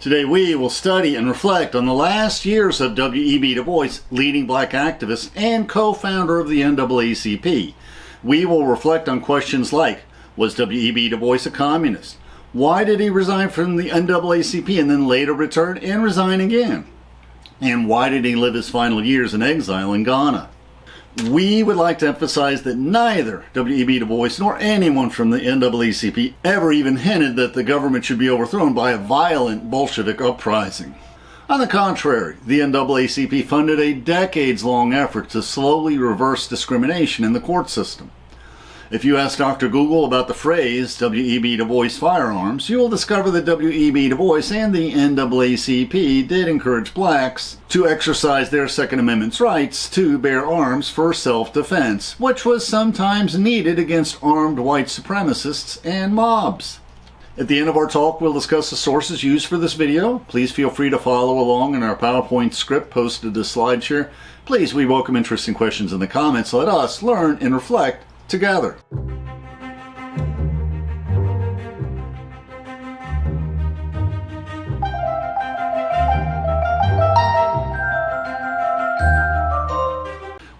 Today we will study and reflect on the last years of W.E.B. Du Bois, leading black activist and co-founder of the NAACP. We will reflect on questions like, was W.E.B. Du Bois a communist? Why did he resign from the NAACP and then later return and resign again? And why did he live his final years in exile in Ghana? We would like to emphasize that neither W.E.B. Du Bois nor anyone from the NAACP ever even hinted that the government should be overthrown by a violent Bolshevik uprising. On the contrary, the NAACP funded a decades-long effort to slowly reverse discrimination in the court system. If you ask Dr. Google about the phrase W.E.B. Du Bois firearms, you will discover that W.E.B. Du Bois and the NAACP did encourage blacks to exercise their Second Amendment's rights to bear arms for self-defense, which was sometimes needed against armed white supremacists and mobs. At the end of our talk, we'll discuss the sources used for this video. Please feel free to follow along in our PowerPoint script posted to SlideShare. Please, we welcome interesting questions in the comments. Let us learn and reflect together.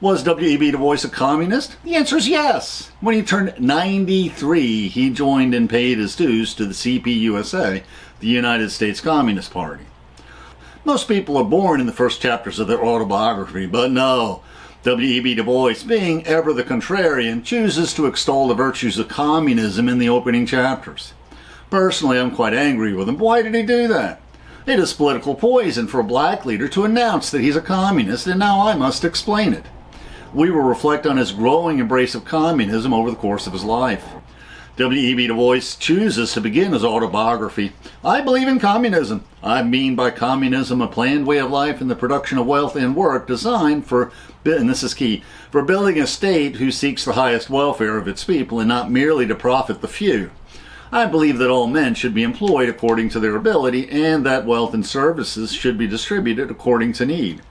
Was W.E.B. Du Bois a communist? The answer is yes. When he turned 93, he joined and paid his dues to the CPUSA, the United States Communist Party. Most people are born in the first chapters of their autobiography, but no. W.E.B. Du Bois, being ever the contrarian, chooses to extol the virtues of communism in the opening chapters. Personally, I'm quite angry with him. Why did he do that? It is political poison for a black leader to announce that he's a communist, and now I must explain it. We will reflect on his growing embrace of communism over the course of his life. W.E.B. Du Bois chooses to begin his autobiography. I believe in communism. I mean by communism a planned way of life and the production of wealth and work designed for, and this is key, for building a state who seeks the highest welfare of its people and not merely to profit the few. I believe that all men should be employed according to their ability and that wealth and services should be distributed according to need.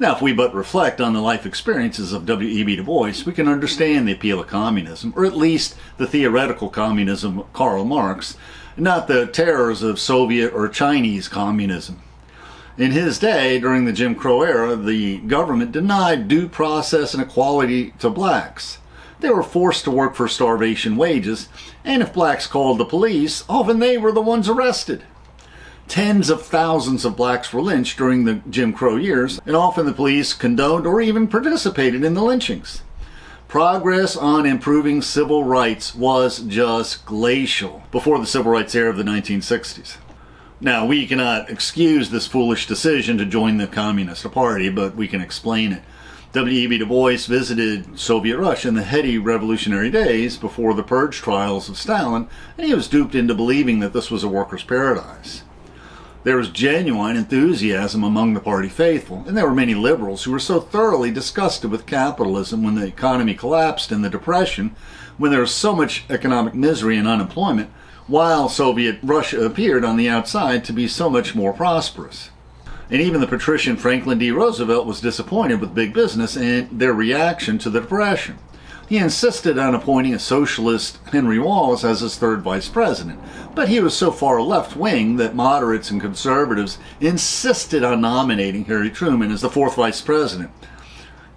Now, if we but reflect on the life experiences of W.E.B. Du Bois, we can understand the appeal of communism, or at least the theoretical communism of Karl Marx, not the terrors of Soviet or Chinese communism. In his day, during the Jim Crow era, the government denied due process and equality to blacks. They were forced to work for starvation wages, and if blacks called the police, often they were the ones arrested. Tens of thousands of blacks were lynched during the Jim Crow years, and often the police condoned or even participated in the lynchings. Progress on improving civil rights was just glacial before the civil rights era of the 1960s. Now, we cannot excuse this foolish decision to join the Communist Party, but we can explain it. W.E.B. Du Bois visited Soviet Russia in the heady revolutionary days before the purge trials of Stalin, and he was duped into believing that this was a workers' paradise. There was genuine enthusiasm among the party faithful, and there were many liberals who were so thoroughly disgusted with capitalism when the economy collapsed in the Depression, when there was so much economic misery and unemployment, while Soviet Russia appeared on the outside to be so much more prosperous. And even the patrician Franklin D. Roosevelt was disappointed with big business and their reaction to the Depression. He insisted on appointing a socialist, Henry Wallace, as his third vice president, but he was so far left-wing that moderates and conservatives insisted on nominating Harry Truman as the fourth vice president.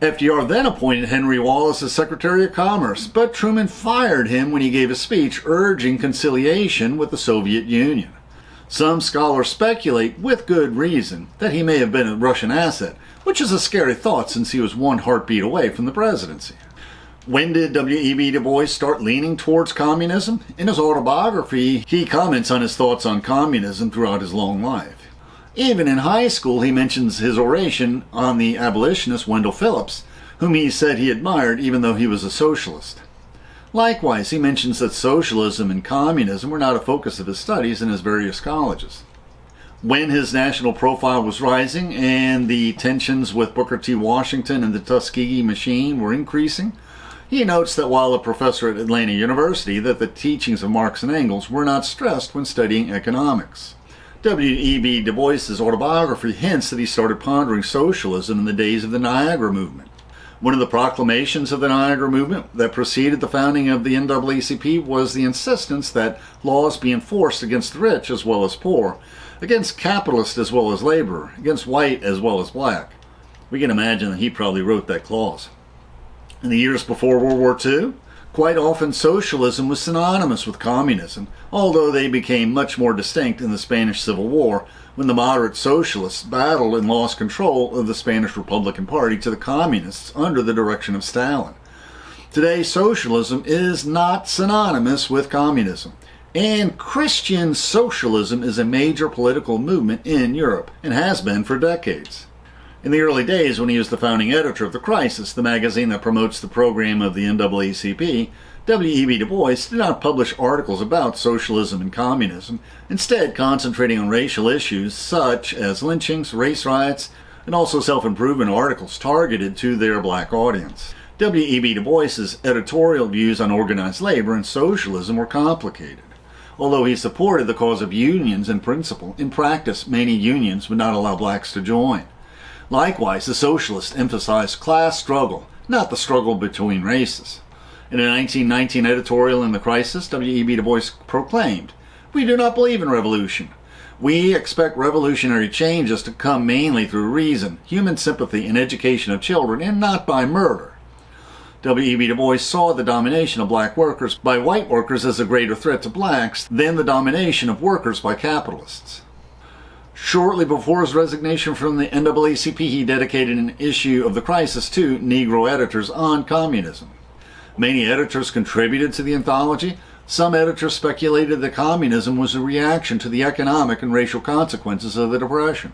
FDR then appointed Henry Wallace as Secretary of Commerce, but Truman fired him when he gave a speech urging conciliation with the Soviet Union. Some scholars speculate, with good reason, that he may have been a Russian asset, which is a scary thought since he was one heartbeat away from the presidency. When did W.E.B. Du Bois start leaning towards communism? In his autobiography, he comments on his thoughts on communism throughout his long life. Even in high school, he mentions his oration on the abolitionist Wendell Phillips, whom he said he admired even though he was a socialist. Likewise, he mentions that socialism and communism were not a focus of his studies in his various colleges. When his national profile was rising and the tensions with Booker T. Washington and the Tuskegee machine were increasing, he notes that while a professor at Atlanta University, that the teachings of Marx and Engels were not stressed when studying economics. W.E.B. Du Bois's autobiography hints that he started pondering socialism in the days of the Niagara movement. One of the proclamations of the Niagara Movement that preceded the founding of the NAACP was the insistence that laws be enforced against the rich as well as poor, against capitalist as well as labor, against white as well as black. We can imagine that he probably wrote that clause. In the years before World War II, quite often socialism was synonymous with communism, although they became much more distinct in the Spanish Civil War, when the moderate socialists battled and lost control of the Spanish Republican Party to the communists under the direction of Stalin. Today, socialism is not synonymous with communism, and Christian Socialism is a major political movement in Europe, and has been for decades. In the early days, when he was the founding editor of The Crisis, the magazine that promotes the program of the NAACP, W.E.B. Du Bois did not publish articles about socialism and communism, instead concentrating on racial issues such as lynchings, race riots, and also self-improvement articles targeted to their black audience. W.E.B. Du Bois's editorial views on organized labor and socialism were complicated. Although he supported the cause of unions in principle, in practice many unions would not allow blacks to join. Likewise, the socialists emphasized class struggle, not the struggle between races. In a 1919 editorial in The Crisis, W.E.B. Du Bois proclaimed, "We do not believe in revolution. We expect revolutionary changes to come mainly through reason, human sympathy, and education of children, and not by murder." W.E.B. Du Bois saw the domination of black workers by white workers as a greater threat to blacks than the domination of workers by capitalists. Shortly before his resignation from the NAACP, he dedicated an issue of The Crisis to Negro editors on communism. Many editors contributed to the anthology. Some editors speculated that communism was a reaction to the economic and racial consequences of the Depression.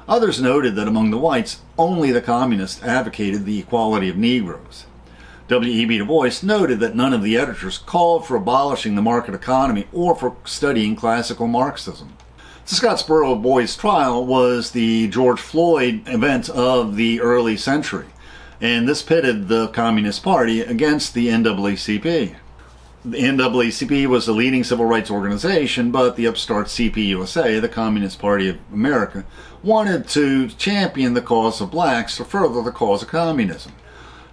Others noted that among the whites, only the communists advocated the equality of Negroes. W.E.B. Du Bois noted that none of the editors called for abolishing the market economy or for studying classical Marxism. The Scottsboro boys' trial was the George Floyd event of the early century, and this pitted the Communist Party against the NAACP. The NAACP was the leading civil rights organization, but the upstart CPUSA, the Communist Party of America, wanted to champion the cause of blacks to further the cause of communism.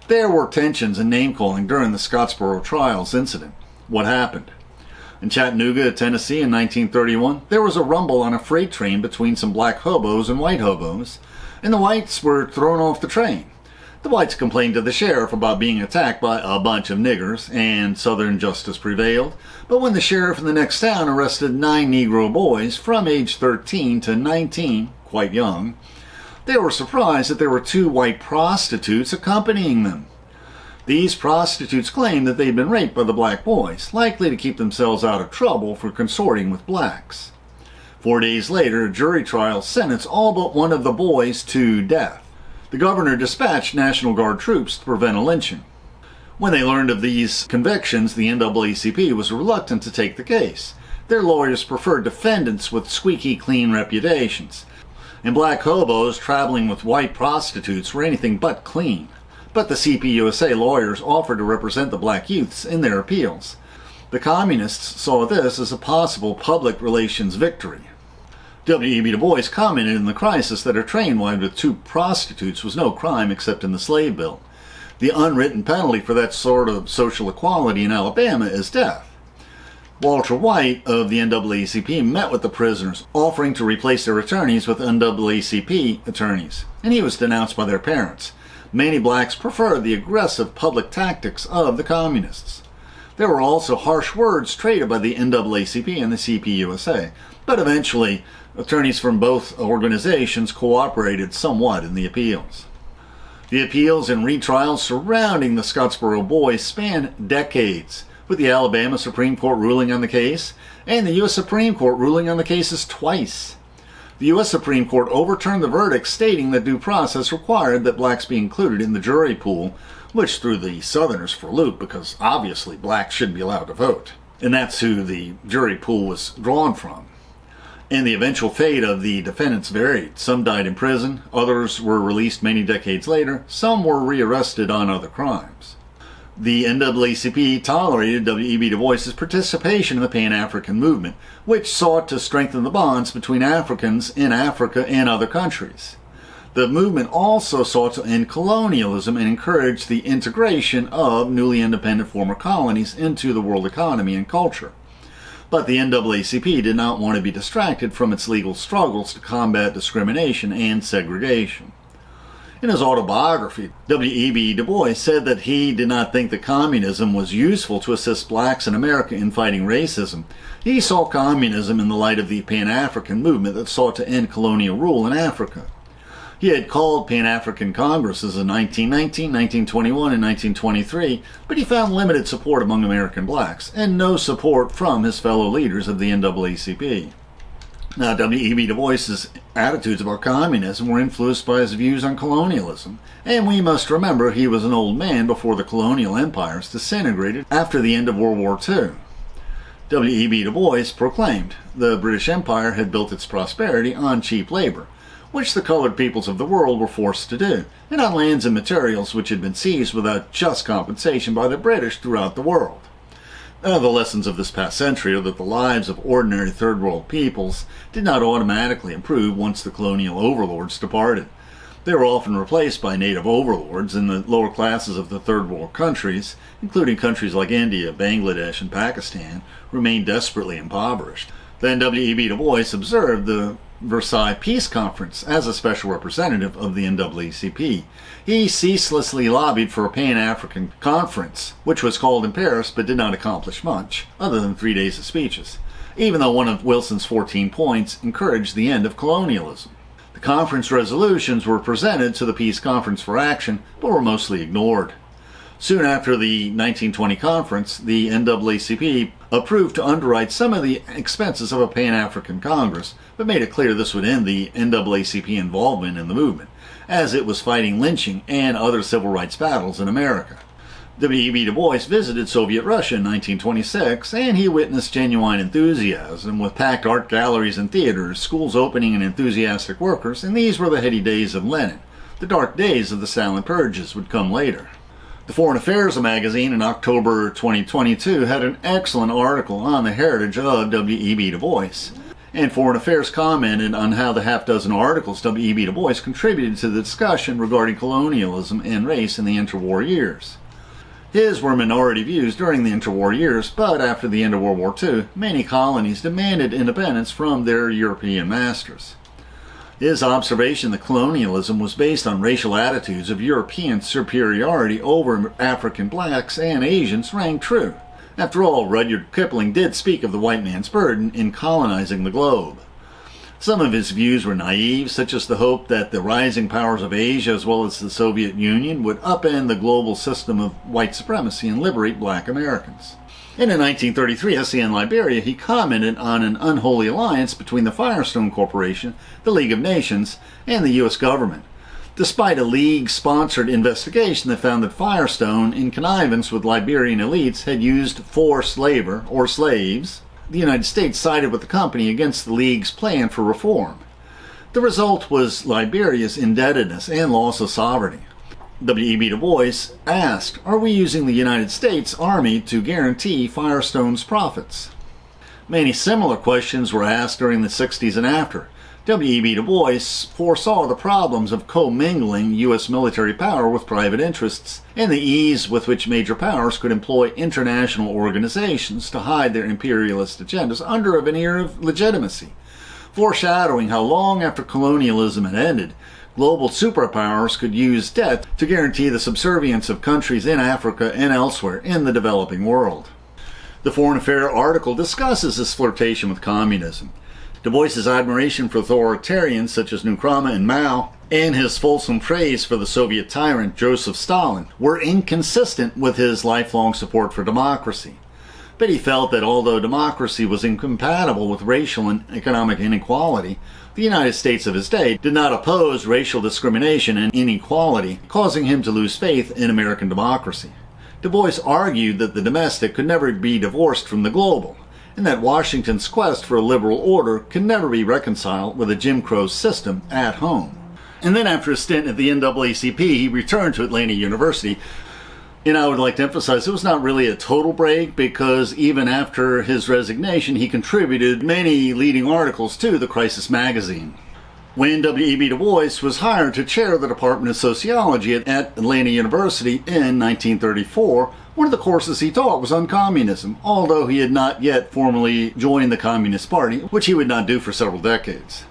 There were tensions and name-calling during the Scottsboro trials incident. What happened? In Chattanooga, Tennessee in 1931, there was a rumble on a freight train between some black hobos and white hobos, and the whites were thrown off the train. The whites complained to the sheriff about being attacked by a bunch of niggers, and Southern justice prevailed. But when the sheriff in the next town arrested 9 Negro boys from age 13 to 19, quite young, they were surprised that there were 2 white prostitutes accompanying them. These prostitutes claimed that they had been raped by the black boys, likely to keep themselves out of trouble for consorting with blacks. 4 days later, a jury trial sentenced all but one of the boys to death. The governor dispatched National Guard troops to prevent a lynching. When they learned of these convictions, the NAACP was reluctant to take the case. Their lawyers preferred defendants with squeaky clean reputations, and black hobos traveling with white prostitutes were anything but clean. But the CPUSA lawyers offered to represent the black youths in their appeals. The communists saw this as a possible public relations victory. W.E.B. Du Bois commented in The Crisis that a train ride with 2 prostitutes was no crime except in the slave bill. The unwritten penalty for that sort of social equality in Alabama is death. Walter White of the NAACP met with the prisoners, offering to replace their attorneys with NAACP attorneys, and he was denounced by their parents. Many blacks preferred the aggressive public tactics of the communists. There were also harsh words traded by the NAACP and the CPUSA, but eventually attorneys from both organizations cooperated somewhat in the appeals. The appeals and retrials surrounding the Scottsboro boys spanned decades, with the Alabama Supreme Court ruling on the case and the U.S. Supreme Court ruling on the cases twice. The U.S. Supreme Court overturned the verdict, stating that due process required that blacks be included in the jury pool, which threw the Southerners for a loop because obviously blacks shouldn't be allowed to vote. And that's who the jury pool was drawn from. And the eventual fate of the defendants varied. Some died in prison, others were released many decades later, some were rearrested on other crimes. The NAACP tolerated W.E.B. Du Bois's participation in the Pan-African movement, which sought to strengthen the bonds between Africans in Africa and other countries. The movement also sought to end colonialism and encourage the integration of newly independent former colonies into the world economy and culture. But the NAACP did not want to be distracted from its legal struggles to combat discrimination and segregation. In his autobiography, WEB Du Bois said that he did not think that communism was useful to assist blacks in America in fighting racism. He saw communism in the light of the Pan-African movement that sought to end colonial rule in Africa. He had called Pan-African Congresses in 1919, 1921, and 1923, but he found limited support among American blacks and no support from his fellow leaders of the NAACP. Now, W.E.B. Du Bois's attitudes about communism were influenced by his views on colonialism, and we must remember he was an old man before the colonial empires disintegrated after the end of World War II. W.E.B. Du Bois proclaimed the British Empire had built its prosperity on cheap labor, which the colored peoples of the world were forced to do, and on lands and materials which had been seized without just compensation by the British throughout the world. The lessons of this past century are that the lives of ordinary third world peoples did not automatically improve once the colonial overlords departed. They were often replaced by native overlords, and the lower classes of the third world countries, including countries like India, Bangladesh, and Pakistan, remained desperately impoverished. Then W.E.B. Du Bois observed the Versailles Peace Conference as a special representative of the NAACP. He ceaselessly lobbied for a Pan-African conference, which was called in Paris but did not accomplish much, other than 3 days of speeches, even though one of Wilson's 14 points encouraged the end of colonialism. The conference resolutions were presented to the Peace Conference for action, but were mostly ignored. Soon after the 1920 conference, the NAACP approved to underwrite some of the expenses of a Pan-African Congress, but made it clear this would end the NAACP involvement in the movement, as it was fighting lynching and other civil rights battles in America. W.E.B. Du Bois visited Soviet Russia in 1926, and he witnessed genuine enthusiasm with packed art galleries and theaters, schools opening and enthusiastic workers, and these were the heady days of Lenin. The dark days of the silent purges would come later. The Foreign Affairs magazine in October 2022 had an excellent article on the heritage of W.E.B. Du Bois, and Foreign Affairs commented on how the half-dozen articles W.E.B. Du Bois contributed to the discussion regarding colonialism and race in the interwar years. His were minority views during the interwar years, but after the end of World War II, many colonies demanded independence from their European masters. His observation that colonialism was based on racial attitudes of European superiority over African blacks and Asians rang true. After all, Rudyard Kipling did speak of the white man's burden in colonizing the globe. Some of his views were naive, such as the hope that the rising powers of Asia as well as the Soviet Union would upend the global system of white supremacy and liberate black Americans. And in 1933 essay on Liberia, he commented on an unholy alliance between the Firestone Corporation, the League of Nations, and the U.S. government. Despite a League-sponsored investigation that found that Firestone, in connivance with Liberian elites, had used forced labor, or slaves, the United States sided with the company against the League's plan for reform. The result was Liberia's indebtedness and loss of sovereignty. W.E.B. Du Bois asked, "Are we using the United States Army to guarantee Firestone's profits?" Many similar questions were asked during the 60s and after. W.E.B. Du Bois foresaw the problems of commingling U.S. military power with private interests, and the ease with which major powers could employ international organizations to hide their imperialist agendas under a veneer of legitimacy, foreshadowing how long after colonialism had ended, global superpowers could use debt to guarantee the subservience of countries in Africa and elsewhere in the developing world. The Foreign Affairs article discusses this flirtation with communism. Du Bois's admiration for authoritarians such as Nkrumah and Mao, and his fulsome praise for the Soviet tyrant Joseph Stalin, were inconsistent with his lifelong support for democracy. But he felt that although democracy was incompatible with racial and economic inequality, the United States of his day did not oppose racial discrimination and inequality, causing him to lose faith in American democracy. Du Bois argued that the domestic could never be divorced from the global, and that Washington's quest for a liberal order can never be reconciled with a Jim Crow system at home. And then after a stint at the NAACP, he returned to Atlanta University. And I would like to emphasize it was not really a total break, because even after his resignation, he contributed many leading articles to the Crisis magazine. When W.E.B. Du Bois was hired to chair the Department of Sociology at Atlanta University in 1934, one of the courses he taught was on communism, although he had not yet formally joined the Communist Party, which he would not do for several decades.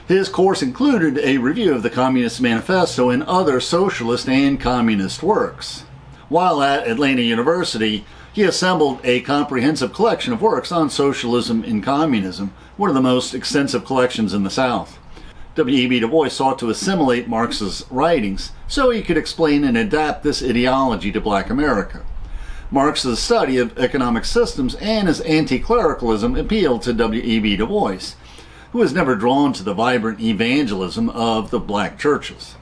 His course included a review of the Communist Manifesto and other socialist and communist works. While at Atlanta University, he assembled a comprehensive collection of works on socialism and communism, one of the most extensive collections in the South. W.E.B. Du Bois sought to assimilate Marx's writings so he could explain and adapt this ideology to Black America. Marx's study of economic systems and his anti-clericalism appealed to W.E.B. Du Bois, who was never drawn to the vibrant evangelism of the black churches.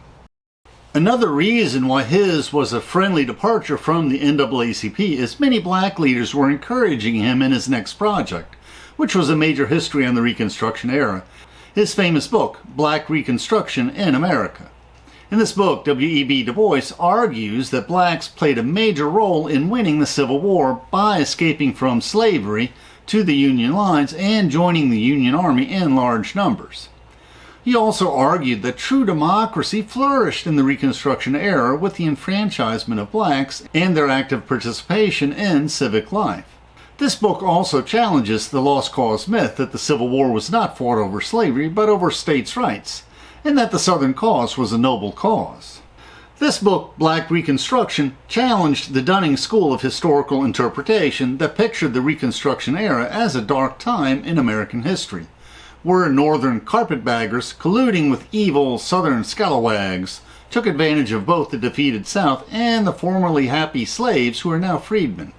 Another reason why his was a friendly departure from the NAACP is many black leaders were encouraging him in his next project, which was a major history on the Reconstruction era, his famous book, Black Reconstruction in America. In this book, W.E.B. Du Bois argues that blacks played a major role in winning the Civil War by escaping from slavery to the Union lines and joining the Union Army in large numbers. He also argued that true democracy flourished in the Reconstruction era with the enfranchisement of blacks and their active participation in civic life. This book also challenges the lost cause myth that the Civil War was not fought over slavery but over states' rights, and that the Southern cause was a noble cause. This book, Black Reconstruction, challenged the Dunning school of historical interpretation that pictured the Reconstruction era as a dark time in American history, where Northern carpetbaggers, colluding with evil Southern scalawags, took advantage of both the defeated South and the formerly happy slaves who are now freedmen.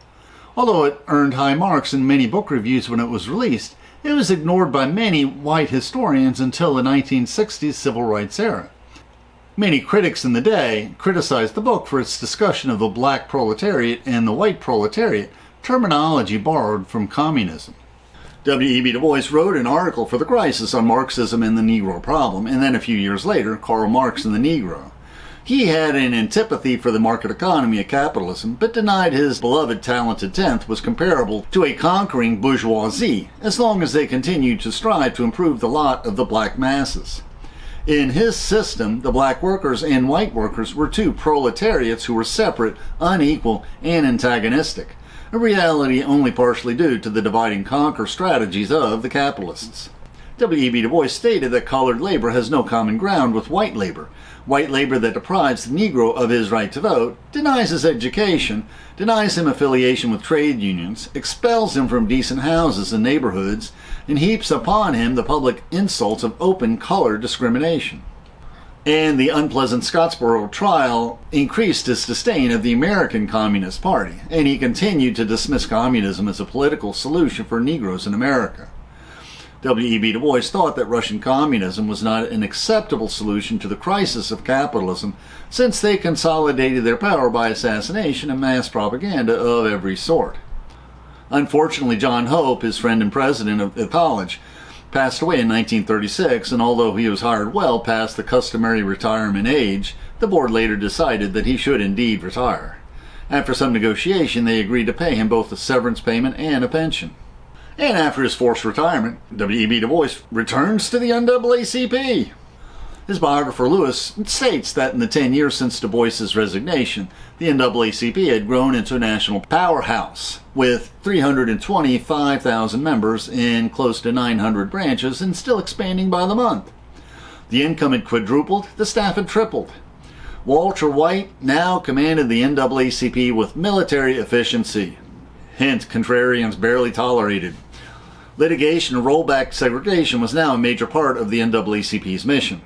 Although it earned high marks in many book reviews when it was released, it was ignored by many white historians until the 1960s civil rights era. Many critics in the day criticized the book for its discussion of the black proletariat and the white proletariat, terminology borrowed from communism. W.E.B. Du Bois wrote an article for The Crisis on Marxism and the Negro Problem, and then a few years later, Karl Marx and the Negro. He had an antipathy for the market economy of capitalism, but denied his beloved talented tenth was comparable to a conquering bourgeoisie, as long as they continued to strive to improve the lot of the black masses. In his system, the black workers and white workers were two proletariats who were separate, unequal, and antagonistic, a reality only partially due to the divide-and-conquer strategies of the capitalists. W.E.B. Du Bois stated that colored labor has no common ground with white labor that deprives the Negro of his right to vote, denies his education, denies him affiliation with trade unions, expels him from decent houses and neighborhoods, and heaps upon him the public insults of open color discrimination. And the unpleasant Scottsboro trial increased his disdain of the American Communist Party, and he continued to dismiss communism as a political solution for Negroes in America. W.E.B. Du Bois thought that Russian communism was not an acceptable solution to the crisis of capitalism, since they consolidated their power by assassination and mass propaganda of every sort. Unfortunately, John Hope, his friend and president of the college, passed away in 1936, and although he was hired well past the customary retirement age, the board later decided that he should indeed retire. After some negotiation, they agreed to pay him both a severance payment and a pension. And after his forced retirement, W.E.B. Du Bois returns to the NAACP. His biographer Lewis states that in the 10 years since Du Bois's resignation, the NAACP had grown into a national powerhouse, with 325,000 members in close to 900 branches and still expanding by the month. The income had quadrupled, the staff had tripled. Walter White now commanded the NAACP with military efficiency. Hint, contrarians barely tolerated. Litigation and rollback segregation was now a major part of the NAACP's mission.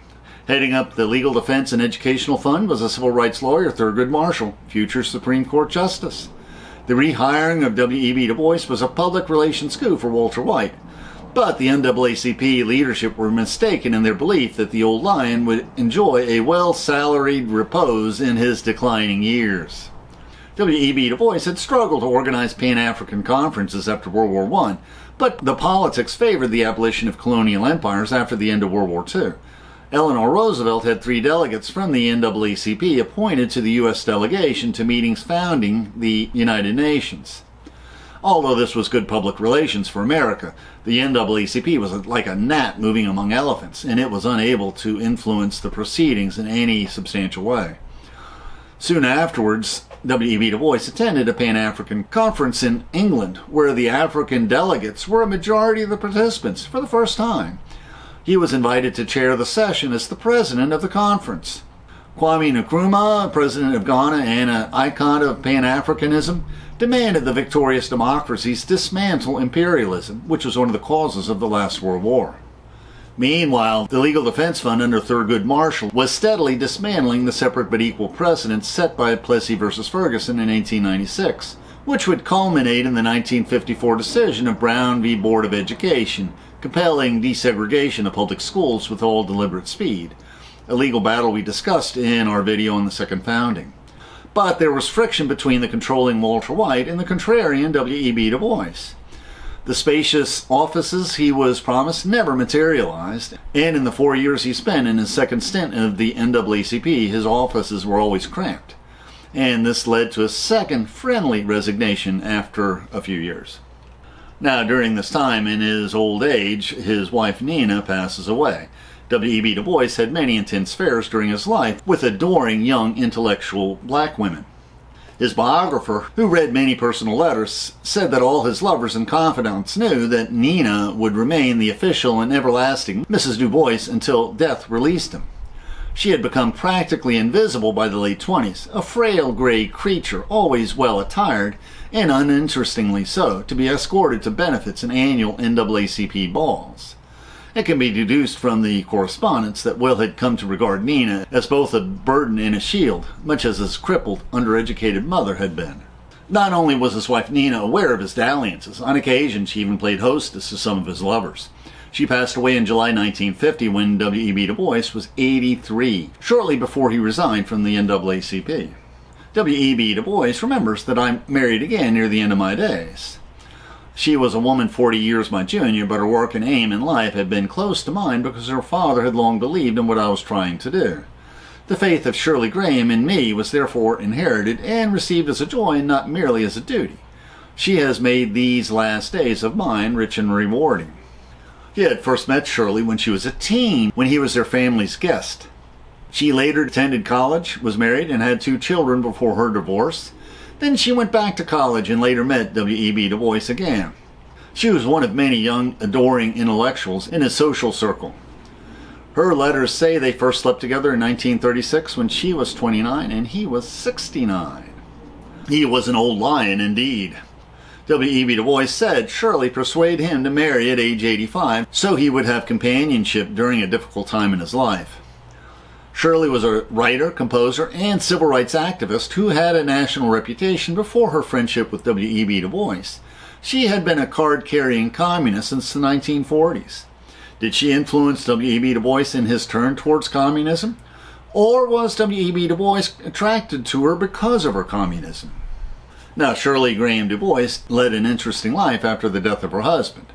Heading up the Legal Defense and Educational Fund was a civil rights lawyer, Thurgood Marshall, future Supreme Court Justice. The rehiring of W.E.B. Du Bois was a public relations coup for Walter White, but the NAACP leadership were mistaken in their belief that the old lion would enjoy a well-salaried repose in his declining years. W.E.B. Du Bois had struggled to organize Pan-African conferences after World War I, but the politics favored the abolition of colonial empires after the end of World War II. Eleanor Roosevelt had 3 delegates from the NAACP appointed to the U.S. delegation to meetings founding the United Nations. Although this was good public relations for America, the NAACP was like a gnat moving among elephants, and it was unable to influence the proceedings in any substantial way. Soon afterwards, W.E.B. Du Bois attended a Pan-African conference in England, where the African delegates were a majority of the participants for the first time. He was invited to chair the session as the president of the conference. Kwame Nkrumah, president of Ghana and an icon of Pan-Africanism, demanded the victorious democracies dismantle imperialism, which was one of the causes of the last World War. Meanwhile, the Legal Defense Fund under Thurgood Marshall was steadily dismantling the separate but equal precedents set by Plessy versus Ferguson in 1896, which would culminate in the 1954 decision of Brown v. Board of Education, compelling desegregation of public schools with all deliberate speed, a legal battle we discussed in our video on the Second Founding. But there was friction between the controlling Walter White and the contrarian W.E.B. Du Bois. The spacious offices he was promised never materialized, and in the 4 years he spent in his second stint of the NAACP, his offices were always cramped. And this led to a second friendly resignation after a few years. Now, during this time, in his old age, his wife Nina passes away. W.E.B. Du Bois had many intense affairs during his life with adoring young intellectual black women. His biographer, who read many personal letters, said that all his lovers and confidants knew that Nina would remain the official and everlasting Mrs. Du Bois until death released him. She had become practically invisible by the late 20s, a frail gray creature, always well attired, and uninterestingly so, to be escorted to benefits and annual NAACP balls. It can be deduced from the correspondence that Will had come to regard Nina as both a burden and a shield, much as his crippled, undereducated mother had been. Not only was his wife Nina aware of his dalliances, on occasion she even played hostess to some of his lovers. She passed away in July 1950 when W.E.B. Du Bois was 83, shortly before he resigned from the NAACP. W.E.B. Du Bois remembers that I married again near the end of my days. She was a woman 40 years my junior, but her work and aim in life had been close to mine because her father had long believed in what I was trying to do. The faith of Shirley Graham in me was therefore inherited and received as a joy and not merely as a duty. She has made these last days of mine rich and rewarding. He had first met Shirley when she was a teen, when he was their family's guest. She later attended college, was married, and had 2 children before her divorce. Then she went back to college and later met W.E.B. Du Bois again. She was one of many young, adoring intellectuals in his social circle. Her letters say they first slept together in 1936 when she was 29 and he was 69. He was an old lion indeed. W.E.B. Du Bois said Shirley persuaded him to marry at age 85 so he would have companionship during a difficult time in his life. Shirley was a writer, composer, and civil rights activist who had a national reputation before her friendship with W.E.B. Du Bois. She had been a card-carrying communist since the 1940s. Did she influence W.E.B. Du Bois in his turn towards communism? Or was W.E.B. Du Bois attracted to her because of her communism? Now, Shirley Graham Du Bois led an interesting life after the death of her husband.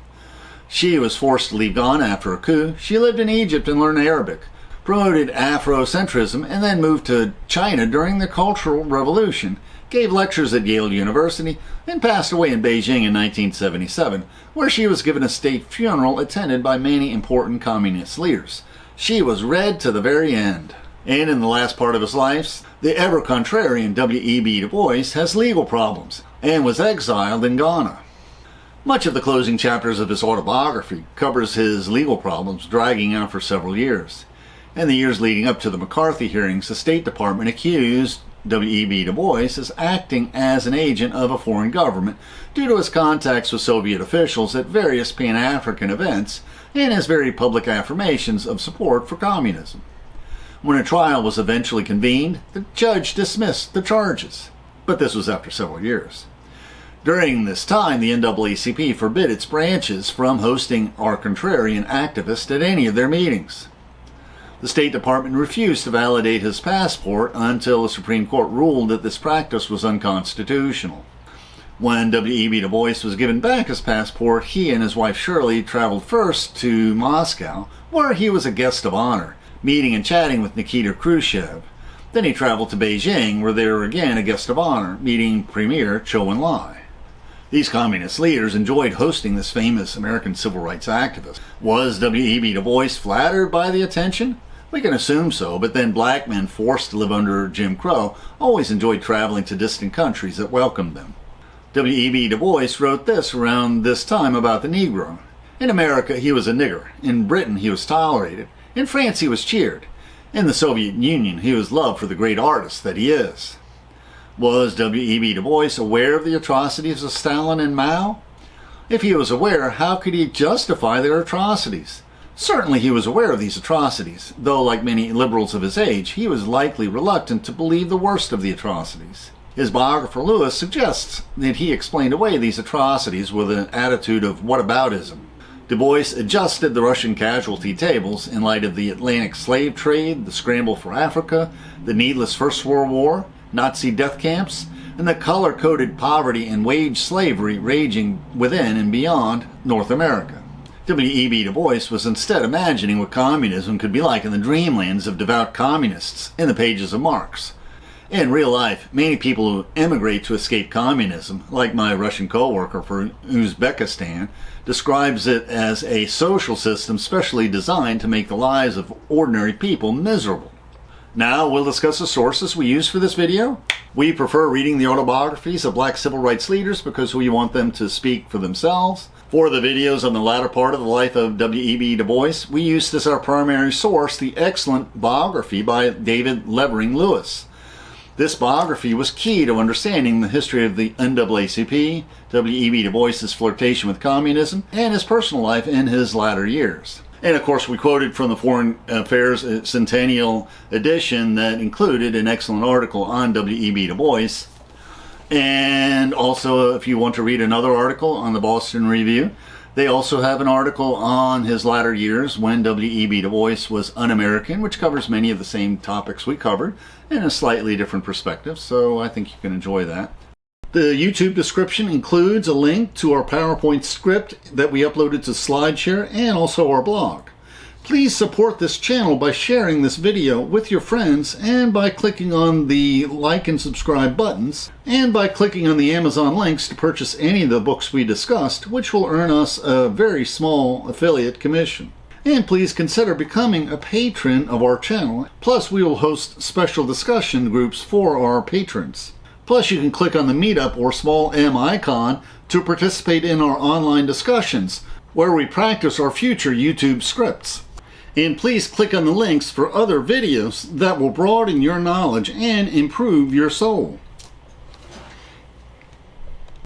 She was forced to leave Ghana after a coup. She lived in Egypt and learned Arabic, promoted Afrocentrism, and then moved to China during the Cultural Revolution, gave lectures at Yale University, and passed away in Beijing in 1977, where she was given a state funeral attended by many important communist leaders. She was read to the very end. And in the last part of his life, the ever-contrarian W.E.B. Du Bois has legal problems, and was exiled in Ghana. Much of the closing chapters of his autobiography covers his legal problems dragging out for several years. In the years leading up to the McCarthy hearings, the State Department accused W.E.B. Du Bois as acting as an agent of a foreign government due to his contacts with Soviet officials at various Pan-African events and his very public affirmations of support for communism. When a trial was eventually convened, the judge dismissed the charges, but this was after several years. During this time, the NAACP forbid its branches from hosting our contrarian activists at any of their meetings. The State Department refused to validate his passport until the Supreme Court ruled that this practice was unconstitutional. When W.E.B. Du Bois was given back his passport, he and his wife Shirley traveled first to Moscow, where he was a guest of honor, meeting and chatting with Nikita Khrushchev. Then he traveled to Beijing, where they were again a guest of honor, meeting Premier Zhou Enlai. These communist leaders enjoyed hosting this famous American civil rights activist. Was W.E.B. Du Bois flattered by the attention? We can assume so, but then black men forced to live under Jim Crow always enjoyed traveling to distant countries that welcomed them. W.E.B. Du Bois wrote this around this time about the Negro. In America, he was a nigger. In Britain, he was tolerated. In France, he was cheered. In the Soviet Union, he was loved for the great artist that he is. Was W.E.B. Du Bois aware of the atrocities of Stalin and Mao? If he was aware, how could he justify their atrocities? Certainly he was aware of these atrocities, though like many liberals of his age, he was likely reluctant to believe the worst of the atrocities. His biographer Lewis suggests that he explained away these atrocities with an attitude of whataboutism. Du Bois adjusted the Russian casualty tables in light of the Atlantic slave trade, the scramble for Africa, the needless First World War, Nazi death camps, and the color-coded poverty and wage slavery raging within and beyond North America. W.E.B. Du Bois was instead imagining what communism could be like in the dreamlands of devout communists in the pages of Marx. In real life, many people who emigrate to escape communism, like my Russian co-worker for Uzbekistan, describes it as a social system specially designed to make the lives of ordinary people miserable. Now we'll discuss the sources we use for this video. We prefer reading the autobiographies of black civil rights leaders because we want them to speak for themselves. For the videos on the latter part of the life of W.E.B. Du Bois, we used as our primary source the excellent biography by David Levering Lewis. This biography was key to understanding the history of the NAACP, W.E.B. Du Bois's flirtation with communism, and his personal life in his latter years. And of course, we quoted from the Foreign Affairs Centennial edition that included an excellent article on W.E.B. Du Bois. And also, if you want to read another article on the Boston Review, they also have an article on his latter years when W.E.B. Du Bois was un-American, which covers many of the same topics we covered in a slightly different perspective, so I think you can enjoy that. The YouTube description includes a link to our PowerPoint script that we uploaded to SlideShare and also our blog. Please support this channel by sharing this video with your friends and by clicking on the like and subscribe buttons and by clicking on the Amazon links to purchase any of the books we discussed, which will earn us a very small affiliate commission. And please consider becoming a patron of our channel. Plus, we will host special discussion groups for our patrons. Plus, you can click on the Meetup or small M icon to participate in our online discussions, where we practice our future YouTube scripts. And please click on the links for other videos that will broaden your knowledge and improve your soul.